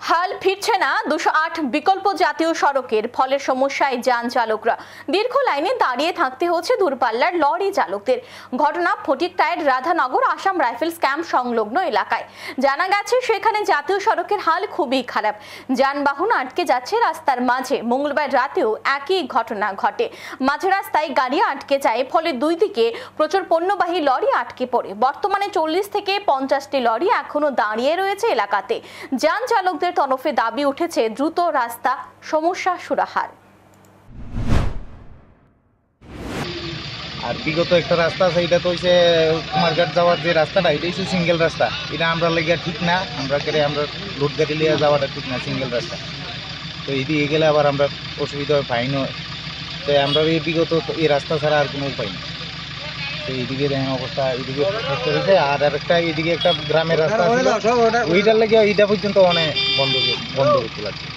হাল ফিরছে না 208 বিকল্প জাতীয় সড়কের, ফলে সমস্যায় যান চালকরা। দীর্ঘ লাইনে দাঁড়িয়ে থাকতে হচ্ছে দূরপাল্লার লরি চালকদের। ঘটনা ফটিকটায়ের রাধানগর আসাম রাইফেলস ক্যাম্প সংলগ্ন এলাকায়। জানা গেছে সেখানে জাতীয় সড়কের হাল খুবই খারাপ, যানবাহন আটকে যাচ্ছে রাস্তার মাঝে। মঙ্গলবার রাতেও একই ঘটনা ঘটে, মাঝ রাস্তায় গাড়ি আটকে যায়, ফলে দুই দিকে প্রচুর পণ্যবাহী লরি আটকে পড়ে। বর্তমানে 40 থেকে 50টি লরি এখনো দাঁড়িয়ে রয়েছে এলাকাতে। যান চালকদের তরফে দাবি উঠেছে দ্রুত রাস্তা সমস্যা সুরাহার। আর বিগত একটা রাস্তা আছে, এটা তো হচ্ছে কুমারঘাট যাওয়ার যে রাস্তাটা, এটা হচ্ছে সিঙ্গেল রাস্তা। এটা আমরা লেগে ঠিক না, আমরা লোড গাড়ি নিয়ে যাওয়াটা ঠিক না, সিঙ্গেল রাস্তা। তো এদিকে গেলে আবার আমরা অসুবিধা হয়, ফাইন হয়। তো আমরা এই বিগত এই রাস্তা ছাড়া আর কোনো উপায় নেই। তো এইদিকে দেখেন অবস্থা, এইদিকে হয়েছে। আর একটা এইদিকে একটা গ্রামের রাস্তা আছে, ওইটার লেগে এইটা পর্যন্ত অনেক বন্ধ করতে লাগছে।